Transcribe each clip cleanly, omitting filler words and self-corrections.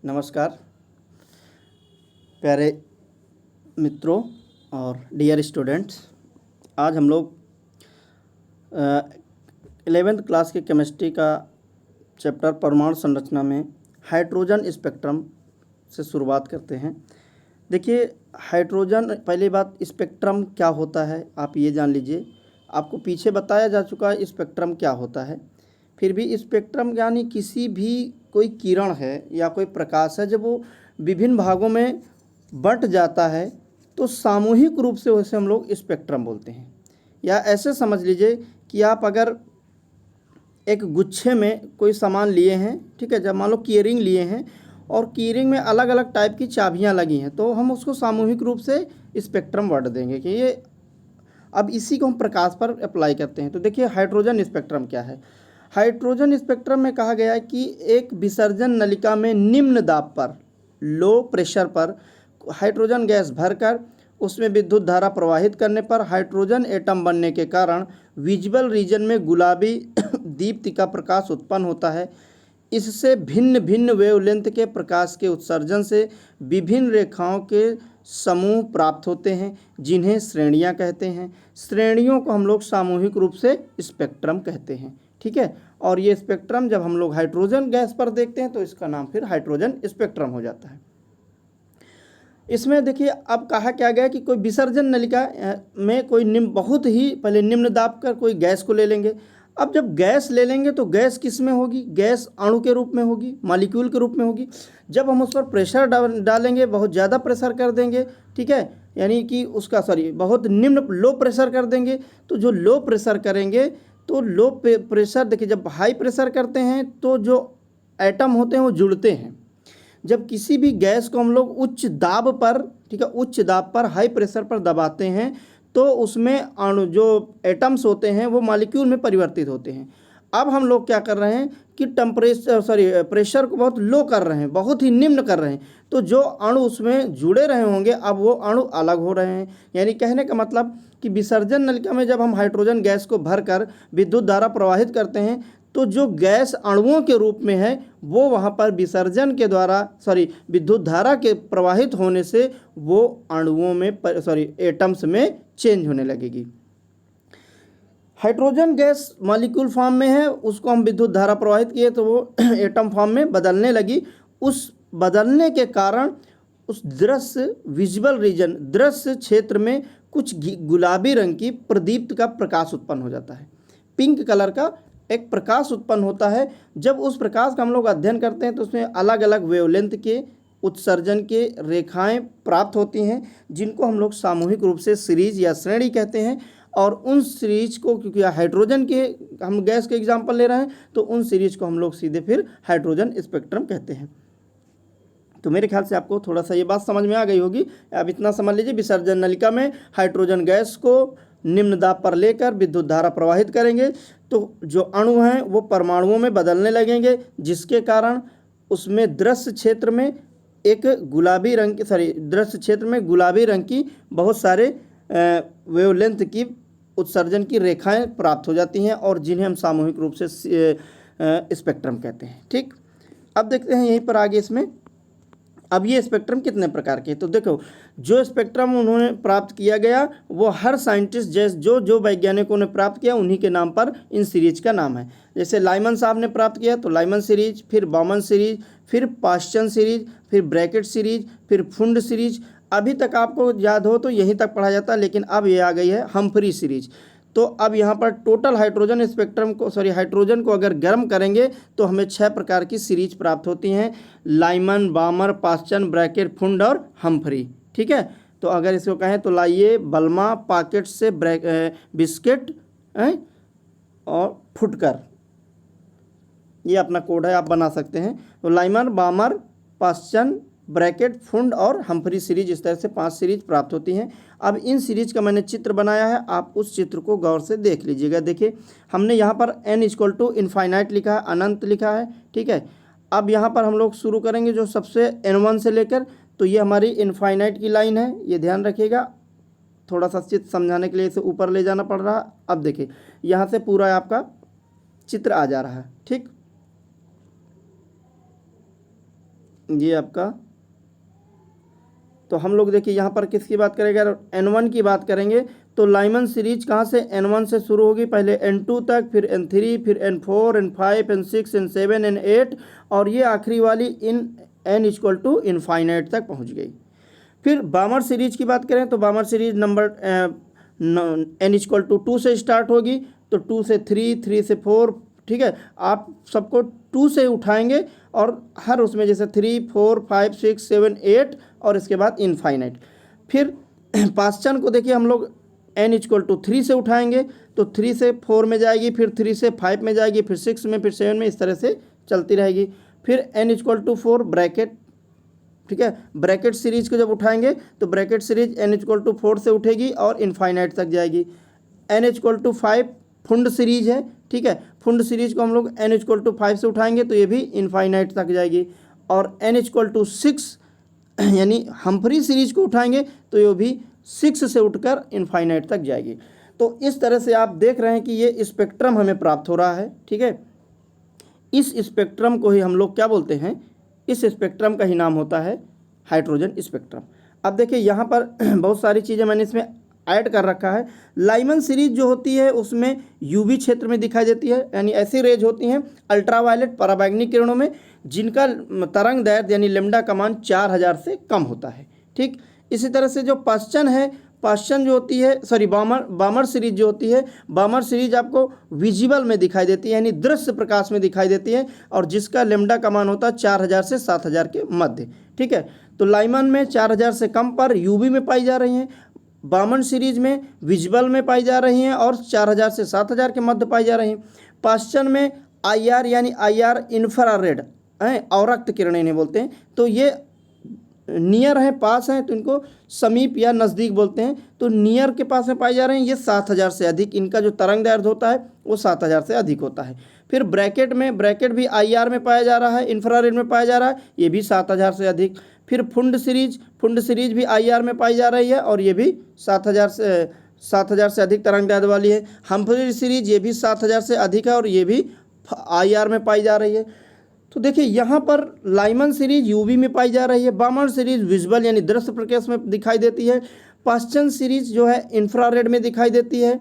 नमस्कार प्यारे मित्रों और डियर स्टूडेंट्स। आज हम लोग 11th क्लास के केमिस्ट्री का चैप्टर परमाणु संरचना में हाइड्रोजन स्पेक्ट्रम से शुरुआत करते हैं। देखिए, हाइड्रोजन, पहली बात स्पेक्ट्रम क्या होता है आप ये जान लीजिए। आपको पीछे बताया जा चुका है स्पेक्ट्रम क्या होता है। फिर भी स्पेक्ट्रम यानी किसी भी कोई किरण है या कोई प्रकाश है, जब वो विभिन्न भागों में बंट जाता है तो सामूहिक रूप से उसे हम लोग स्पेक्ट्रम बोलते हैं। या ऐसे समझ लीजिए कि आप अगर एक गुच्छे में कोई सामान लिए हैं, ठीक है, जब मान लो कीरिंग लिए हैं और कीरिंग में अलग अलग टाइप की चाबियां लगी हैं, तो हम उसको सामूहिक रूप से स्पेक्ट्रम वर्ड देंगे कि ये। अब इसी को हम प्रकाश पर अप्लाई करते हैं। तो देखिए, हाइड्रोजन स्पेक्ट्रम क्या है। हाइड्रोजन स्पेक्ट्रम में कहा गया है कि एक विसर्जन नलिका में निम्न दाब पर, लो प्रेशर पर हाइड्रोजन गैस भरकर उसमें विद्युत धारा प्रवाहित करने पर हाइड्रोजन एटम बनने के कारण विजिबल रीजन में गुलाबी दीप्ति का प्रकाश उत्पन्न होता है। इससे भिन्न भिन्न वेवलेंथ के प्रकाश के उत्सर्जन से विभिन्न रेखाओं के समूह प्राप्त होते हैं, जिन्हें श्रेणियां कहते हैं। श्रेणियों को हम लोग सामूहिक रूप से स्पेक्ट्रम कहते हैं, ठीक है। और ये स्पेक्ट्रम जब हम लोग हाइड्रोजन गैस पर देखते हैं तो इसका नाम फिर हाइड्रोजन स्पेक्ट्रम हो जाता है। इसमें देखिए, अब कहा क्या गया कि कोई विसर्जन नलिका में कोई बहुत ही पहले निम्न दाब कर कोई गैस को ले लेंगे। अब जब गैस ले लेंगे तो गैस किस में होगी? गैस अणु के रूप में होगी, मॉलिक्यूल के रूप में होगी। जब हम उस पर प्रेशर डालेंगे, बहुत ज़्यादा प्रेशर कर देंगे, ठीक है, यानी कि उसका बहुत निम्न लो प्रेशर कर देंगे, तो जो लो प्रेशर करेंगे तो लो प्रेशर, देखिए जब हाई प्रेशर करते हैं तो जो एटम होते हैं वो जुड़ते हैं। जब किसी भी गैस को हम लोग उच्च दाब पर, ठीक है, उच्च दाब पर हाई प्रेशर पर दबाते हैं तो उसमें अणु जो एटम्स होते हैं वो मॉलिक्यूल में परिवर्तित होते हैं। अब हम लोग क्या कर रहे हैं कि प्रेशर को बहुत लो कर रहे हैं, बहुत ही निम्न कर रहे हैं, तो जो अणु उसमें जुड़े रहे होंगे अब वो अणु अलग हो रहे हैं। यानी कहने का मतलब कि विसर्जन नलिका में जब हम हाइड्रोजन गैस को भरकर विद्युत धारा प्रवाहित करते हैं तो जो गैस अणुओं के रूप में है वो वहाँ पर विसर्जन के द्वारा विद्युत धारा के प्रवाहित होने से वो अणुओं में एटम्स में चेंज होने लगेगी। हाइड्रोजन गैस मॉलिक्यूल फॉर्म में है, उसको हम विद्युत धारा प्रवाहित किए तो वो एटम फॉर्म में बदलने लगी। उस बदलने के कारण उस दृश्य विजिबल रीजन, दृश्य क्षेत्र में कुछ गुलाबी रंग की प्रदीप्त का प्रकाश उत्पन्न हो जाता है। पिंक कलर का एक प्रकाश उत्पन्न होता है। जब उस प्रकाश का हम लोग अध्ययन करते हैं तो उसमें अलग अलग वेवलेंथ के उत्सर्जन के रेखाएं प्राप्त होती हैं, जिनको हम लोग सामूहिक रूप से सीरीज या श्रेणी कहते हैं। और उन सीरीज को, क्योंकि हाइड्रोजन के हम गैस के एग्जाम्पल ले रहे हैं, तो उन सीरीज को हम लोग सीधे फिर हाइड्रोजन स्पेक्ट्रम कहते हैं। तो मेरे ख्याल से आपको थोड़ा सा ये बात समझ में आ गई होगी। अब इतना समझ लीजिए, विसर्जन नलिका में हाइड्रोजन गैस को निम्न दाब पर लेकर विद्युत धारा प्रवाहित करेंगे तो जो अणु हैं वो परमाणुओं में बदलने लगेंगे, जिसके कारण उसमें दृश्य क्षेत्र में एक गुलाबी रंग की दृश्य क्षेत्र में गुलाबी रंग की बहुत सारे वेवलेंथ की उत्सर्जन की रेखाएं प्राप्त हो जाती हैं और जिन्हें हम सामूहिक रूप से स्पेक्ट्रम कहते हैं। ठीक, अब देखते हैं यहीं पर आगे इसमें। अब ये स्पेक्ट्रम कितने प्रकार के, तो देखो जो स्पेक्ट्रम उन्होंने प्राप्त किया गया वो हर साइंटिस्ट जो वैज्ञानिकों ने प्राप्त किया उन्हीं के नाम पर इन सीरीज का नाम है। जैसे लाइमन साहब ने प्राप्त किया तो लाइमन सीरीज, फिर बॉमन सीरीज, फिर पाश्चन सीरीज, फिर ब्रैकेट सीरीज, फिर फुंड सीरीज। अभी तक आपको याद हो तो यहीं तक पढ़ा जाता है, लेकिन अब ये आ गई है हम्फ्री सीरीज। तो अब यहाँ पर टोटल हाइड्रोजन स्पेक्ट्रम को हाइड्रोजन को अगर गर्म करेंगे तो हमें 6 प्रकार की सीरीज प्राप्त होती हैं: लाइमन, बामर, पाश्चन, ब्रैकेट, फुंड और हम्फ्री। ठीक है, तो अगर इसको कहें तो लाइए, बल्मा, पॉकेट से बिस्किट और फुटकर, ये अपना कोड है, आप बना सकते हैं। तो लाइमन, बामर, पाश्चन, ब्रैकेट, फुंड और हम्फ्री सीरीज, इस तरह से 5 सीरीज प्राप्त होती हैं। अब इन सीरीज का मैंने चित्र बनाया है, आप उस चित्र को गौर से देख लीजिएगा। देखिए, हमने यहाँ पर n = इनफाइनाइट लिखा है, अनंत लिखा है, ठीक है। अब यहाँ पर हम लोग शुरू करेंगे जो सबसे n1 से लेकर, तो ये हमारी इनफाइनाइट की लाइन है, ये ध्यान रखिएगा। थोड़ा सा चित्र समझाने के लिए इसे ऊपर ले जाना पड़ रहा है। अब देखिए, यहाँ से पूरा आपका चित्र आ जा रहा है। ठीक, ये आपका, तो हम लोग देखिए यहाँ पर किसकी बात करेंगे, अगर N1 की बात करेंगे तो लाइमन सीरीज कहाँ से, N1 से शुरू होगी, पहले N2 तक, फिर N3, फिर N4, N5, N6, N7, N8 और ये आखिरी वाली N = इनफाइनाइट तक पहुँच गई। फिर बामर सीरीज की बात करें तो बामर सीरीज नंबर N = 2 से स्टार्ट होगी, तो 2 से 3, 3 से 4, ठीक है, आप सबको 2 से उठाएंगे और हर उसमें जैसे 3, 4, 5, 6, 7, 8 और इसके बाद इनफाइनाइट। फिर पास्चन को देखिए हम लोग N = 3 से उठाएंगे, तो 3 से 4 में जाएगी, फिर 3 से 5 में जाएगी, फिर 6 में, फिर 7 में, इस तरह से चलती रहेगी। फिर N = 4 ब्रैकेट, ठीक है, ब्रैकेट सीरीज को जब उठाएंगे तो ब्रैकेट सीरीज N = 4 से उठेगी और इनफाइनाइट तक जाएगी। N = 5 फुंड सीरीज है, ठीक है, फुंड सीरीज को हम लोग N = 5 से उठाएंगे तो ये भी इनफाइनाइट तक जाएगी। और N = 6 यानी हम्फ्री सीरीज को उठाएंगे तो ये भी 6 से उठकर इनफाइनाइट तक जाएगी। तो इस तरह से आप देख रहे हैं कि ये स्पेक्ट्रम हमें प्राप्त हो रहा है, ठीक है। इस स्पेक्ट्रम को ही हम लोग क्या बोलते हैं, इस स्पेक्ट्रम का ही नाम होता है हाइड्रोजन स्पेक्ट्रम। अब देखिए यहाँ पर बहुत सारी चीज़ें मैंने इसमें ऐड कर रखा है। लाइमन सीरीज जो होती है उसमें यूवी क्षेत्र में दिखाई देती है, यानी ऐसी रेज होती हैं अल्ट्रावायलेट पराबैंगनी किरणों में जिनका तरंग दैर्ध्य यानी लैम्डा का मान 4000 से कम होता है, ठीक। इसी तरह से जो पाश्चन है, पाश्चन जो होती है, सॉरी बामर सीरीज जो होती है, बामर सीरीज आपको विजिबल में दिखाई देती है यानी दृश्य प्रकाश में दिखाई देती है और जिसका लैम्डा का मान होता है 4000 से 7000 के मध्य, ठीक है। तो लाइमन में 4000 से कम पर यूवी में पाई जा रही हैं, बामन सीरीज में विजिबल में पाई जा रही हैं और 4000 से 7000 के मध्य पाई जा रही हैं। पाश्चन में IR यानी IR इंफ्रारेड हैं, अवरक्त किरणें इन्हें बोलते हैं, तो ये नियर हैं, पास हैं, तो इनको समीप या नज़दीक बोलते हैं। तो नियर के पास में पाए जा रहे हैं, ये 7000 से अधिक, इनका जो तरंग दैर्ध्य होता है वो 7000 से अधिक होता है। फिर ब्रैकेट में, ब्रैकेट भी IR में पाया जा रहा है, इंफ्रारेड में पाया जा रहा है, ये भी 7000 से अधिक। फिर फुंड सीरीज भी IR में पाई जा रही है और ये भी 7000 से अधिक तरंग दैर्ध्य वाली है। हम्फ्री सीरीज ये भी 7000 से अधिक है और ये भी IR में पाई जा रही है। तो देखिए यहाँ पर लाइमन सीरीज यूवी में पाई जा रही है, बामन सीरीज विजुअल यानी दृश्य प्रकाश में दिखाई देती है, पाश्चन सीरीज जो है इंफ्रारेड में दिखाई देती है,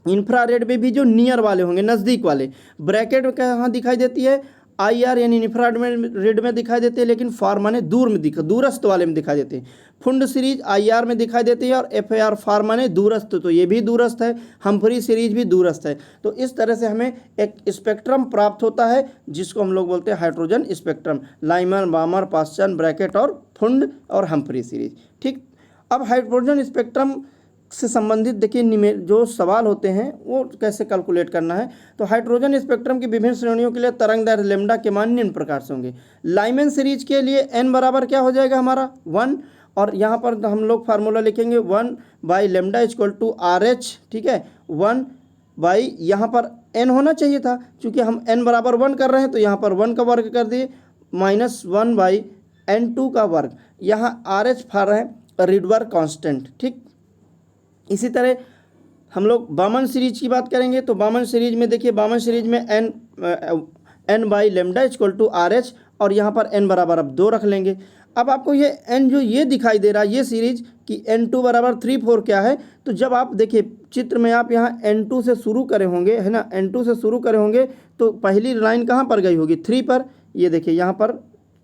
इंफ्रारेड में भी जो नियर वाले होंगे, नज़दीक वाले। ब्रैकेट में कहाँ दिखाई देती है, IR यानी इंफ्रारेड में दिखाई देती है, लेकिन फार माने दूर में दूरस्थ वाले में दिखाई देते हैं। फुंड सीरीज IR में दिखाई देती है और FAR फार माने दूरस्थ, तो ये भी दूरस्थ है। हम्फ्री सीरीज भी दूरस्थ है। तो इस तरह से हमें एक स्पेक्ट्रम प्राप्त होता है जिसको हम लोग बोलते हैं हाइड्रोजन स्पेक्ट्रम, लाइमन, बामर, पाश्चन, ब्रैकेट और फुंड और हम्फ्री सीरीज, ठीक। अब हाइड्रोजन स्पेक्ट्रम से संबंधित देखिए जो सवाल होते हैं वो कैसे कैलकुलेट करना है। तो हाइड्रोजन स्पेक्ट्रम की विभिन्न श्रेणियों के लिए तरंग दैर्ध्य लैम्डा के मान निम्न प्रकार से होंगे। लाइमन सीरीज के लिए N बराबर क्या हो जाएगा हमारा 1, और यहाँ पर हम लोग फार्मूला लिखेंगे 1/λ = RH, ठीक है, 1 यहाँ पर N होना चाहिए था, चूँकि हम N बराबर 1 कर रहे हैं तो यहाँ पर 1 का वर्ग कर दिए, -1/N2 का वर्ग, यहाँ RH फार है रिडबर्ग कांस्टेंट, ठीक। इसी तरह हम लोग बामन सीरीज की बात करेंगे तो बामन सीरीज में देखिए, बामन सीरीज में N/λ = RH और यहाँ पर N बराबर अब 2 रख लेंगे। अब आपको ये N जो ये दिखाई दे रहा है ये सीरीज कि N2 बराबर 3, 4 क्या है, तो जब आप देखिए चित्र में आप यहाँ N2 से शुरू करे होंगे, है ना, N2 से शुरू करे होंगे तो पहली लाइन कहाँ पर गई होगी, 3 पर। ये देखिए यहाँ पर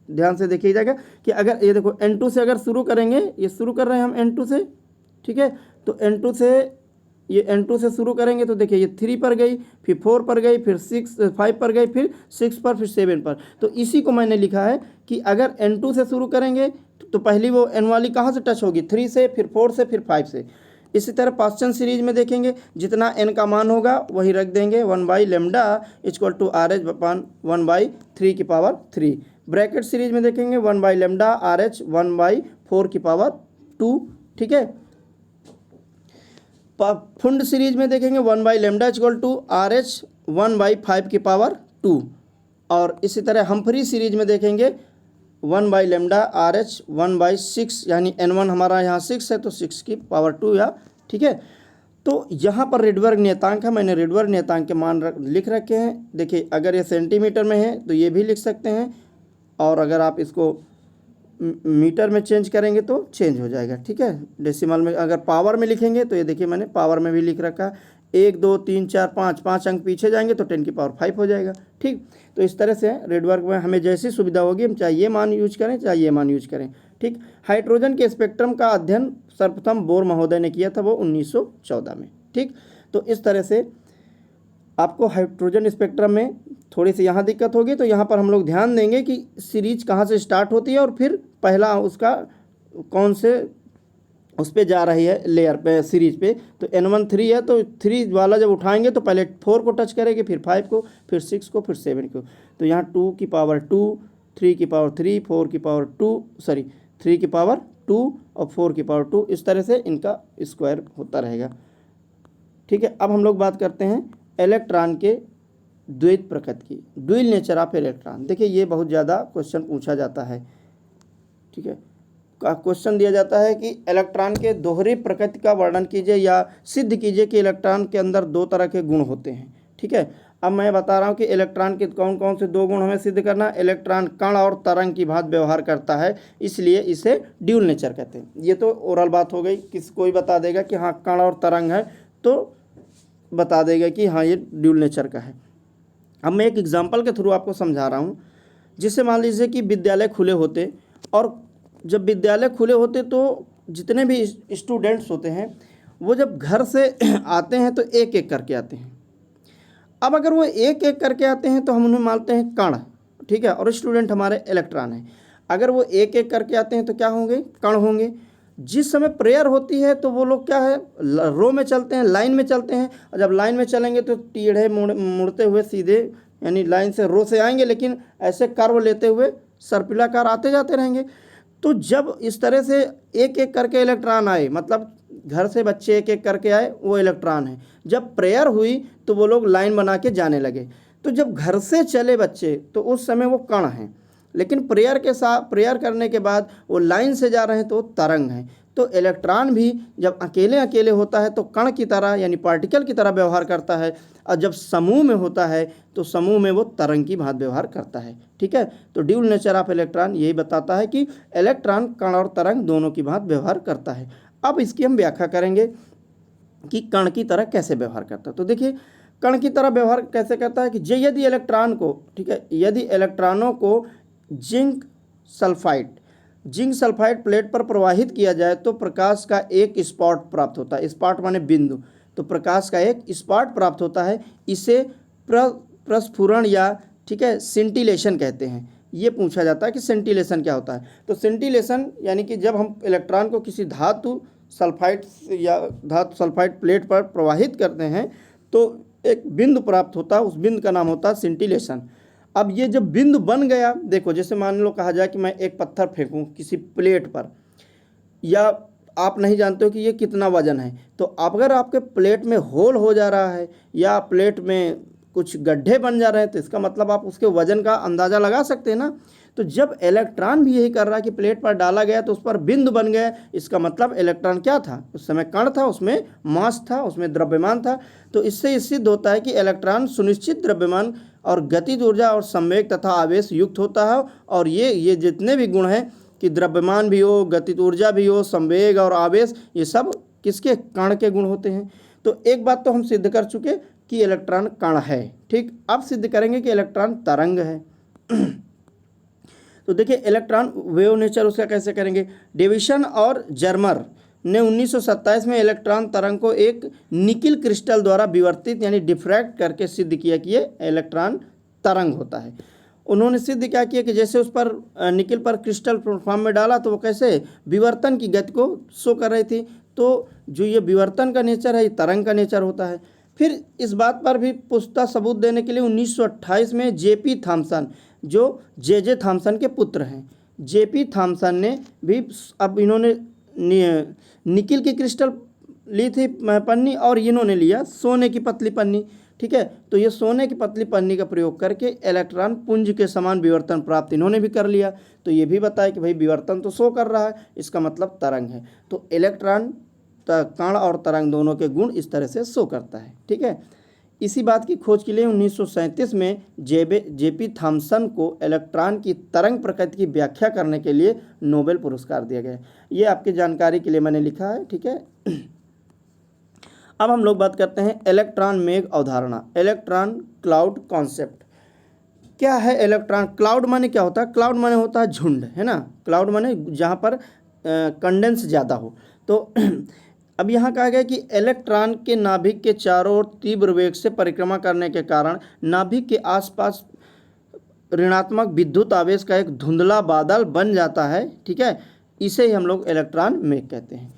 ध्यान से देखिएगा कि अगर ये देखो N2 से अगर शुरू करेंगे, ये शुरू कर रहे हैं हम N2 से, ठीक है, तो N2 से ये N2 से शुरू करेंगे तो देखिए ये 3 पर गई, फिर 4 पर गई, फिर 5 पर गई, फिर 6 पर, फिर 7 पर। तो इसी को मैंने लिखा है कि अगर N2 से शुरू करेंगे तो पहली वो N वाली कहाँ से टच होगी, 3 से, फिर 4 से, फिर 5 से। इसी तरह पाश्चन सीरीज में देखेंगे जितना N का मान होगा वही रख देंगे, 1/λ = RH/1/3 की पावर 3। ब्रैकेट सीरीज में देखेंगे 1/λ RH 1/4 की पावर 2, ठीक है। फुंड सीरीज में देखेंगे 1/λ = RH 1/5 की पावर 2, और इसी तरह हम्फ्री सीरीज में देखेंगे 1/λ RH 1/6 यानी N1 हमारा यहाँ 6 है तो 6 की पावर 2 या, ठीक है। तो यहाँ पर रिडबर्ग नियतांक है, मैंने रिडबर्ग नियतांक के मान लिख रखे हैं। देखिए अगर ये सेंटीमीटर में है तो ये भी लिख सकते हैं, और अगर आप इसको मीटर में चेंज करेंगे तो चेंज हो जाएगा, ठीक है। डेसिमल में अगर पावर में लिखेंगे तो ये देखिए मैंने पावर में भी लिख रखा है, 1 2 3 4 5 5 अंक पीछे जाएंगे तो 10⁵ हो जाएगा, ठीक। तो इस तरह से रेडवर्क में हमें जैसी सुविधा होगी हम चाहे ये मान यूज करें चाहे ये मान यूज करें, ठीक। हाइड्रोजन के स्पेक्ट्रम का अध्ययन सर्वप्रथम बोर महोदय ने किया था, वो 1914 में, ठीक। तो इस तरह से आपको हाइड्रोजन स्पेक्ट्रम में थोड़ी सी यहाँ दिक्कत होगी, तो यहाँ पर हम लोग ध्यान देंगे कि सीरीज कहाँ से स्टार्ट होती है और फिर पहला उसका कौन से उस पर जा रही है लेयर पे, सीरीज पे। तो N1 3 है, तो 3 वाला जब उठाएंगे तो पहले 4 को टच करेंगे, फिर 5 को, फिर 6 को, फिर 7 को। तो यहाँ 2 की पावर 2, 3 की पावर 3, 4 की पावर 2, सॉरी 3 की पावर 2 और 4 की पावर 2, इस तरह से इनका स्क्वायर होता रहेगा, ठीक है। अब हम लोग बात करते हैं इलेक्ट्रॉन के द्वैत प्रकृति की, ड्यूल नेचर ऑफ इलेक्ट्रॉन। देखिए ये बहुत ज़्यादा क्वेश्चन पूछा जाता है, ठीक है। क्वेश्चन दिया जाता है कि इलेक्ट्रॉन के दोहरी प्रकृति का वर्णन कीजिए या सिद्ध कीजिए कि इलेक्ट्रॉन के अंदर 2 तरह के गुण होते हैं, ठीक है। अब मैं बता रहा हूँ कि इलेक्ट्रॉन के कौन कौन से 2 गुण हमें सिद्ध करना है। इलेक्ट्रॉन कण और तरंग की भांति व्यवहार करता है, इसलिए इसे ड्यूल नेचर कहते हैं। ये तो ओरल बात हो गई, कोई बता देगा कि हाँ कण और तरंग है तो बता देगा कि हाँ ये ड्यूल नेचर का है। अब मैं एक एग्जाम्पल के थ्रू आपको समझा रहा हूँ, जिससे मान लीजिए कि विद्यालय खुले होते, और जब विद्यालय खुले होते तो जितने भी स्टूडेंट्स होते हैं वो जब घर से आते हैं तो एक एक करके आते हैं। अब अगर वो एक एक करके आते हैं तो हम उन्हें मानते हैं कण, ठीक है, और स्टूडेंट हमारे इलेक्ट्रॉन हैं। अगर वो एक एक करके आते हैं तो क्या होंगे, कण होंगे। जिस समय प्रेयर होती है तो वो लोग क्या है, रो में चलते हैं, लाइन में चलते हैं, और जब लाइन में चलेंगे तो टेढ़े मुड़ते हुए सीधे, यानी लाइन से रो से आएंगे, लेकिन ऐसे कर्व लेते हुए सर्पिलाकार आते जाते रहेंगे। तो जब इस तरह से एक एक करके इलेक्ट्रॉन आए, मतलब घर से बच्चे एक एक करके आए, वो इलेक्ट्रॉन है। जब प्रेयर हुई तो वो लोग लाइन बना के जाने लगे। तो जब घर से चले बच्चे तो उस समय वो कण हैं, लेकिन प्रेयर के साथ, प्रेयर करने के बाद वो लाइन से जा रहे हैं तो तरंग हैं। तो इलेक्ट्रॉन भी जब अकेले अकेले होता है तो कण की तरह यानी पार्टिकल की तरह व्यवहार करता है, और जब समूह में होता है तो समूह में वो तरंग की भांति व्यवहार करता है, ठीक है। तो ड्यूल नेचर ऑफ इलेक्ट्रॉन यही बताता है कि इलेक्ट्रॉन कण और तरंग दोनों की भांति व्यवहार करता है। अब इसकी हम व्याख्या करेंगे कि कण की तरह कैसे व्यवहार करता है। तो देखिए कण की तरह व्यवहार कैसे करता है कि यदि इलेक्ट्रॉन को, ठीक है, यदि इलेक्ट्रॉनों को जिंक सल्फाइड प्लेट पर प्रवाहित किया जाए तो प्रकाश का एक स्पॉट प्राप्त होता है। स्पॉट माने बिंदु, तो प्रकाश का एक स्पॉट प्राप्त होता है। इसे प्रस्फुरण या, ठीक है, सिंटिलेशन कहते हैं। ये पूछा जाता है कि सिंटिलेशन क्या होता है। तो सिंटिलेशन यानी कि जब हम इलेक्ट्रॉन को किसी धातु सल्फाइड प्लेट पर प्रवाहित करते हैं तो एक बिंदु प्राप्त होता है, उस बिंदु का नाम होता है सिंटिलेशन। अब ये जब बिंदु बन गया, देखो जैसे मान लो कहा जाए कि मैं एक पत्थर फेंकूं किसी प्लेट पर, या आप नहीं जानते हो कि ये कितना वजन है, तो अगर आपके प्लेट में होल हो जा रहा है या प्लेट में कुछ गड्ढे बन जा रहे हैं तो इसका मतलब आप उसके वजन का अंदाज़ा लगा सकते हैं ना। तो जब इलेक्ट्रॉन भी यही कर रहा है कि प्लेट पर डाला गया तो उस पर बिंदु बन गया, इसका मतलब इलेक्ट्रॉन क्या था, उस समय कण था, उसमें मास था, उसमें द्रव्यमान था। तो इससे सिद्ध होता है कि इलेक्ट्रॉन सुनिश्चित द्रव्यमान और गतिज ऊर्जा और संवेग तथा आवेश युक्त होता है। और ये जितने भी गुण हैं कि द्रव्यमान भी हो, गतिज ऊर्जा भी हो, संवेग और आवेश, ये सब किसके, कण के गुण होते हैं। तो एक बात तो हम सिद्ध कर चुके कि इलेक्ट्रॉन कण है, ठीक। अब सिद्ध करेंगे कि इलेक्ट्रॉन तरंग है। तो देखिए इलेक्ट्रॉन वेव नेचर उसका कैसे करेंगे। डेविसन और जर्मर ने 1927 में इलेक्ट्रॉन तरंग को एक निकिल क्रिस्टल द्वारा विवर्तित यानी डिफ्रैक्ट करके सिद्ध किया कि ये इलेक्ट्रॉन तरंग होता है। उन्होंने सिद्ध क्या किया कि जैसे उस पर निकिल पर क्रिस्टल फॉर्म में डाला तो वो कैसे विवर्तन की गति को शो कर रही थी। तो जो ये विवर्तन का नेचर है, ये तरंग का नेचर होता है। फिर इस बात पर भी पुख्ता सबूत देने के लिए 1928 में जेपी थॉमसन, जो जे थॉमसन के पुत्र हैं, जेपी थॉमसन ने भी, अब इन्होंने निकिल की क्रिस्टल ली थी पन्नी और इन्होंने लिया सोने की पतली पन्नी, ठीक है। तो ये सोने की पतली पन्नी का प्रयोग करके इलेक्ट्रॉन पुंज के समान विवर्तन प्राप्त इन्होंने भी कर लिया। तो ये भी बताया कि भाई विवर्तन तो शो कर रहा है, इसका मतलब तरंग है। तो इलेक्ट्रॉन, कण और तरंग दोनों के गुण इस तरह से शो करता है, ठीक है। इसी बात की खोज के लिए 1937 में जेपी थॉमसन को इलेक्ट्रॉन की तरंग प्रकृति की व्याख्या करने के लिए नोबेल पुरस्कार दिया गया। ये आपकी जानकारी के लिए मैंने लिखा है, ठीक है। अब हम लोग बात करते हैं इलेक्ट्रॉन मेघ अवधारणा, इलेक्ट्रॉन क्लाउड कॉन्सेप्ट। क्या है इलेक्ट्रॉन क्लाउड? माने क्या होता है? क्लाउड माने होता है झुंड, है ना। क्लाउड माने जहाँ पर कंडेंस ज़्यादा हो। तो अब यहाँ कहा गया कि इलेक्ट्रॉन के नाभिक के चारों ओर तीव्र वेग से परिक्रमा करने के कारण नाभिक के आसपास ऋणात्मक विद्युत आवेश का एक धुंधला बादल बन जाता है, ठीक है। इसे ही हम लोग इलेक्ट्रॉन मेघ कहते हैं।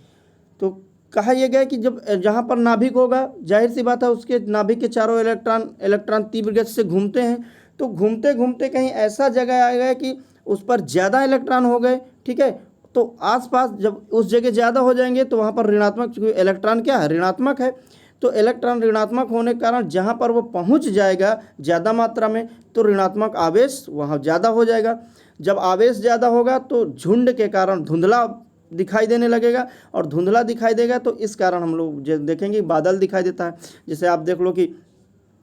तो कहा यह गया कि जब जहाँ पर नाभिक होगा, जाहिर सी बात है उसके नाभिक के चारों इलेक्ट्रॉन तीव्र गति से घूमते हैं। तो घूमते घूमते कहीं ऐसा जगह आएगा कि उस पर ज़्यादा इलेक्ट्रॉन हो गए, ठीक है। तो आसपास जब उस जगह ज़्यादा हो जाएंगे तो वहाँ पर ऋणात्मक, क्योंकि इलेक्ट्रॉन क्या है? ऋणात्मक है। तो इलेक्ट्रॉन ऋणात्मक होने के कारण जहाँ पर वो पहुँच जाएगा ज़्यादा मात्रा में, तो ऋणात्मक आवेश वहाँ ज़्यादा हो जाएगा। जब आवेश ज़्यादा होगा तो झुंड के कारण धुंधला दिखाई देने लगेगा, और धुंधला दिखाई देगा तो इस कारण हम लोग देखेंगे बादल दिखाई देता है। जैसे आप देख लो कि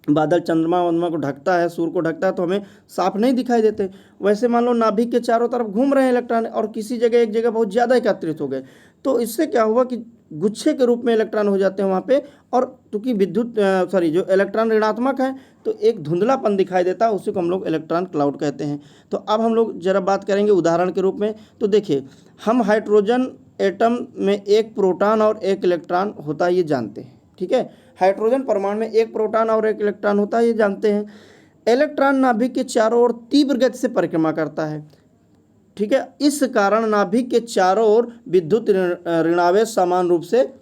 बादल चंद्रमा वंद्रमा को ढकता है, सूर्य को ढकता है, तो हमें साफ नहीं दिखाई देते। वैसे मान लो नाभिक के चारों तरफ घूम रहे हैं इलेक्ट्रॉन, और किसी जगह एक जगह बहुत ज़्यादा एकत्रित हो गए, तो इससे क्या हुआ कि गुच्छे के रूप में इलेक्ट्रॉन हो जाते हैं वहाँ पे, और क्योंकि जो इलेक्ट्रॉन ऋणात्मक है तो एक धुंधलापन दिखाई देता है, उसी को हम लोग इलेक्ट्रॉन क्लाउड कहते हैं। तो अब हम लोग जरा बात करेंगे उदाहरण के रूप में। तो देखिए, हम हाइड्रोजन एटम में एक प्रोटॉन और एक इलेक्ट्रॉन होता है, ये जानते हैं, ठीक है। हाइड्रोजन परमाणु में एक प्रोटॉन और एक इलेक्ट्रॉन होता है, ये जानते हैं। इलेक्ट्रॉन नाभिक के चारों ओर तीव्र गति से परिक्रमा करता है, ठीक है। इस कारण नाभिक के चारों ओर विद्युत ऋणावेश समान रूप से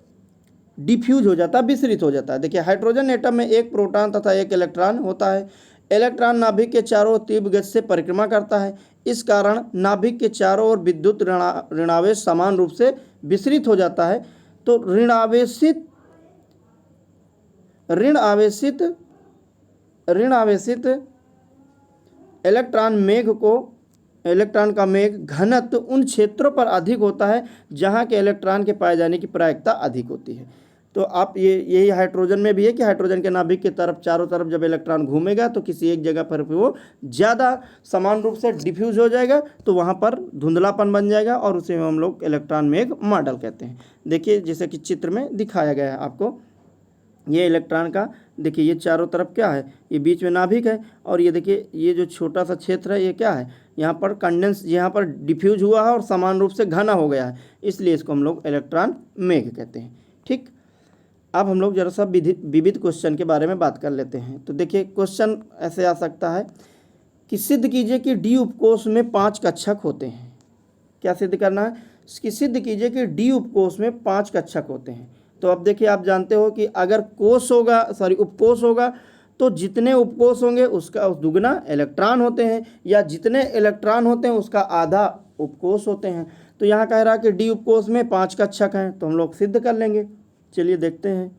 डिफ्यूज हो जाता है, विसरित हो जाता है। देखिए, हाइड्रोजन एटम में एक प्रोटॉन तथा एक इलेक्ट्रॉन होता है। इलेक्ट्रॉन नाभिक के चारों ओर तीव्र गति से परिक्रमा करता है। इस कारण नाभिक के चारों ओर विद्युत ऋणावेश समान रूप से विसरित हो जाता है। तो ऋण आवेशित इलेक्ट्रॉन का मेघ घनत्व उन क्षेत्रों पर अधिक होता है जहां के इलेक्ट्रॉन के पाए जाने की प्रायिकता अधिक होती है। तो आप यही हाइड्रोजन में भी है कि हाइड्रोजन के नाभिक की तरफ चारों तरफ जब इलेक्ट्रॉन घूमेगा तो किसी एक जगह पर वो ज़्यादा समान रूप से डिफ्यूज हो जाएगा, तो वहाँ पर धुंधलापन बन जाएगा, और उसे हम लोग इलेक्ट्रॉन मेघ मॉडल कहते हैं। देखिए, जैसे कि चित्र में दिखाया गया है आपको, ये इलेक्ट्रॉन का देखिए, ये चारों तरफ क्या है? ये बीच में नाभिक है, और ये देखिए ये जो छोटा सा क्षेत्र है ये क्या है? यहाँ पर कंडेंस, यहाँ पर डिफ्यूज हुआ है और समान रूप से घना हो गया है, इसलिए इसको हम लोग इलेक्ट्रॉन मेघ कहते हैं, ठीक। अब हम लोग जरा सा विविध क्वेश्चन के बारे में बात कर लेते हैं। तो देखिए, क्वेश्चन ऐसे आ सकता है कि सिद्ध कीजिए कि डी उपकोष में 5 कक्षक होते हैं। क्या सिद्ध करना है? कि सिद्ध कीजिए कि डी उपकोष में 5 कक्षक होते हैं। तो अब देखिए, आप जानते हो कि अगर उपकोष होगा तो जितने उपकोष होंगे उसका दुगना इलेक्ट्रॉन होते हैं, या जितने इलेक्ट्रॉन होते हैं उसका आधा उपकोष होते हैं। तो यहाँ कह रहा है कि डी उपकोष में 5 कक्षक हैं, तो हम लोग सिद्ध कर लेंगे। चलिए देखते हैं।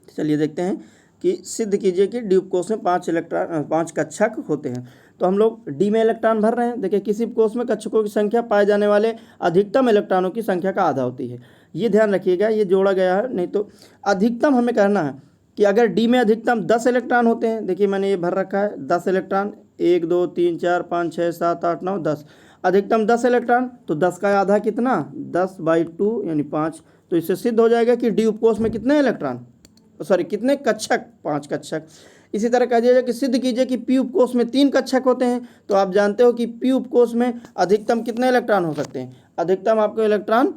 चलिए देखते हैं कि सिद्ध कीजिए कि डी उपकोष में 5 कक्षक होते हैं। तो हम लोग डी में इलेक्ट्रॉन भर रहे हैं। देखिए, किसी उपकोष में कक्षकों की संख्या पाए जाने वाले अधिकतम इलेक्ट्रॉनों की संख्या का आधा होती है। ये ध्यान रखिएगा, ये जोड़ा गया है, नहीं तो अधिकतम हमें कहना है कि अगर डी में अधिकतम 10 इलेक्ट्रॉन होते हैं, देखिए मैंने ये भर रखा है 10 इलेक्ट्रॉन, 1 2 3 4 5 6 7 8 9 10, अधिकतम 10 इलेक्ट्रॉन, तो 10 का आधा कितना? 10/2 यानी 5। तो इससे सिद्ध हो जाएगा कि डी उपकोष में कितने इलेक्ट्रॉन, कितने कक्षक? 5 कक्षक। इसी तरह कह दिया जाए कि सिद्ध कीजिए कि पी उपकोष में 3 कक्षक होते हैं। तो आप जानते हो कि पी उपकोष में अधिकतम कितने इलेक्ट्रॉन हो सकते हैं? अधिकतम आपको इलेक्ट्रॉन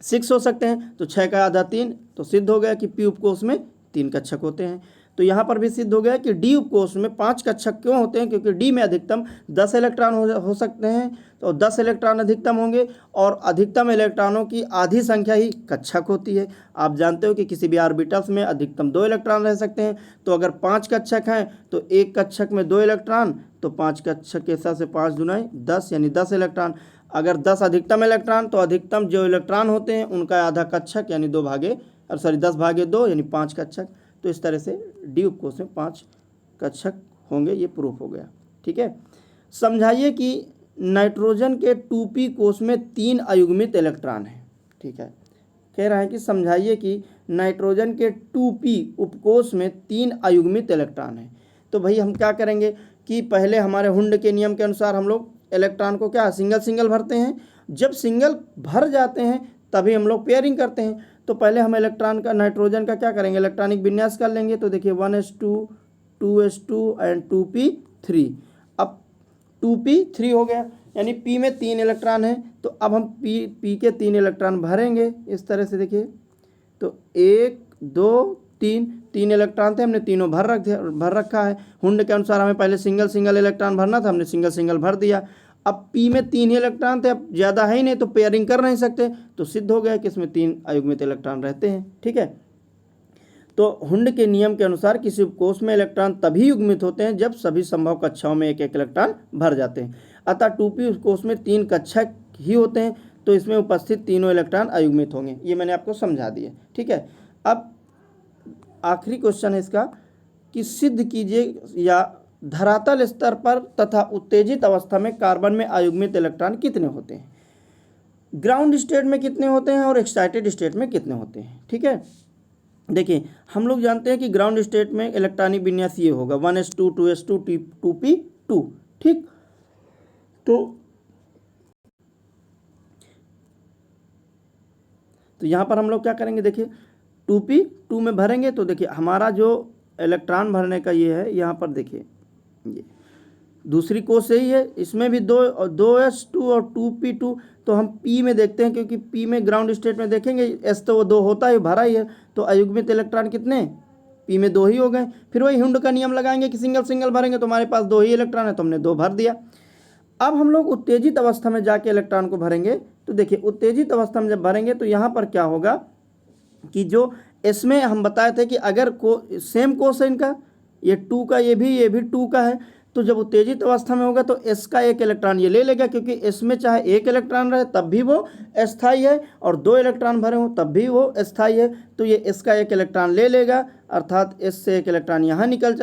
6 हो सकते हैं, तो 6 का आधा 3, तो सिद्ध हो गया कि पी उपकोष में 3 कक्षक होते हैं। तो यहाँ पर भी सिद्ध हो गया कि डी उपकोष में 5 कक्षक क्यों होते हैं? क्योंकि डी में अधिकतम 10 इलेक्ट्रॉन हो सकते हैं, तो 10 इलेक्ट्रॉन अधिकतम होंगे, और अधिकतम इलेक्ट्रॉनों की आधी संख्या ही कक्षक होती है। आप जानते हो कि किसी भी ऑर्बिटल्स में अधिकतम 2 इलेक्ट्रॉन रह सकते हैं। तो अगर 5 कक्षक हैं तो एक कक्षक में 2 इलेक्ट्रॉन, तो 5 कक्षक के हिसाब से 5 दूनी 10 यानी 10 इलेक्ट्रॉन। अगर 10 अधिकतम इलेक्ट्रॉन, तो अधिकतम जो इलेक्ट्रॉन होते हैं उनका आधा कक्षक यानी 10/2 यानी 5 कक्षक। तो इस तरह से डी उपकोष में 5 कक्षक होंगे, ये प्रूफ हो गया, ठीक है। समझाइए कि नाइट्रोजन के 2p कोष में 3 अयुग्मित इलेक्ट्रॉन हैं, ठीक है। कह रहा है कि समझाइए कि नाइट्रोजन के 2p उपकोष में 3 अयुग्मित इलेक्ट्रॉन हैं। तो भाई हम क्या करेंगे कि पहले हमारे हुंड के नियम के अनुसार हम लोग इलेक्ट्रॉन को क्या सिंगल सिंगल भरते हैं। जब सिंगल भर जाते हैं तभी हम लोग पेयरिंग करते हैं। तो पहले हम इलेक्ट्रॉन का नाइट्रोजन का क्या करेंगे, इलेक्ट्रॉनिक विन्यास कर लेंगे। तो देखिए 1s2 2s2 एंड 2p3। अब 2p3 हो गया, यानी p में 3 इलेक्ट्रॉन है। तो अब हम p के 3 इलेक्ट्रॉन भरेंगे इस तरह से। देखिए तो 1 2 3 इलेक्ट्रॉन थे, हमने तीनों भर रखा है। हुंड के अनुसार हमें पहले सिंगल सिंगल इलेक्ट्रॉन भरना था, हमने सिंगल सिंगल भर दिया। अब p में 3 ही इलेक्ट्रॉन थे, अब ज़्यादा है ही नहीं तो पेयरिंग कर नहीं सकते, तो सिद्ध हो गया कि इसमें 3 अयुग्मित इलेक्ट्रॉन रहते हैं। ठीक है, तो हुंड के नियम के अनुसार किसी उपकोष में इलेक्ट्रॉन तभी युग्मित होते हैं जब सभी संभव कक्षाओं में एक एक इलेक्ट्रॉन भर जाते हैं। अतः 2p उपकोष में 3 कक्षा ही होते हैं, तो इसमें उपस्थित तीनों इलेक्ट्रॉन अयुग्मित होंगे। ये मैंने आपको समझा दिया। ठीक है, अब आखिरी क्वेश्चन है इसका कि सिद्ध कीजिए या धरातल स्तर पर तथा उत्तेजित अवस्था में कार्बन में अयुग्मित इलेक्ट्रॉन कितने होते हैं, ग्राउंड स्टेट में कितने होते हैं और एक्साइटेड स्टेट में कितने होते हैं। ठीक है, देखिए हम लोग जानते हैं कि ग्राउंड स्टेट में इलेक्ट्रॉनिक विन्यास ये होगा 1s2 2s2 2p2। ठीक, तो यहाँ पर हम लोग क्या करेंगे, देखिए 2p2 में भरेंगे। तो देखिए हमारा जो इलेक्ट्रॉन भरने का ये है, यहाँ पर देखिए ये दूसरी कोष यही है, इसमें भी 2s2 और 2p2। तो हम p में देखते हैं, क्योंकि p में ग्राउंड स्टेट में देखेंगे s तो वो 2 होता है, भरा ही है, तो अयुग्मित इलेक्ट्रॉन कितने, p में 2 ही हो गए। फिर वही हुंड का नियम लगाएंगे कि सिंगल सिंगल भरेंगे, तो हमारे पास 2 ही इलेक्ट्रॉन है, तो हमने 2 भर दिया। अब हम लोग उत्तेजित अवस्था में जाके इलेक्ट्रॉन को भरेंगे। तो देखिए उत्तेजित अवस्था में जब भरेंगे तो यहाँ पर क्या होगा कि जो इसमें हम बताए थे कि अगर सेम कोष है इनका, ये 2 का ये भी 2 का है, तो जब उत्तेजित अवस्था में होगा तो S का 1 इलेक्ट्रॉन ये ले लेगा, क्योंकि इसमें चाहे 1 इलेक्ट्रॉन रहे तब भी वो अस्थायी है, और 2 इलेक्ट्रॉन भरे हों तब भी वो अस्थायी है। तो ये S का 1 इलेक्ट्रॉन ले लेगा, अर्थात S से 1 इलेक्ट्रॉन यहाँ निकल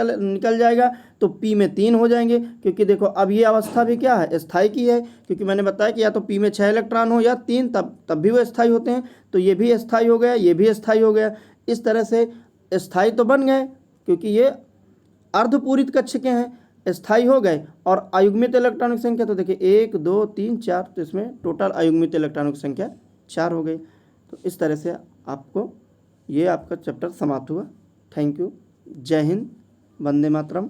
जाएगा, तो P में 3 हो जाएंगे। क्योंकि देखो अब ये अवस्था भी क्या है, अस्थायी की है, क्योंकि मैंने बताया कि या तो P में 6 इलेक्ट्रॉन हो या 3, तब भी वो अस्थायी होते हैं। तो ये भी अस्थायी हो गया, ये भी अस्थायी हो गया। इस तरह से अस्थायी तो बन गए, क्योंकि ये अर्धपूरित कक्ष के हैं, स्थायी हो गए। और अयुग्मित इलेक्ट्रॉनों की संख्या तो देखिए 1 2 3 4, तो इसमें टोटल अयुग्मित इलेक्ट्रॉनों की संख्या 4 हो गई। तो इस तरह से आपको ये आपका चैप्टर समाप्त हुआ। थैंक यू, जय हिंद, वंदे मातरम।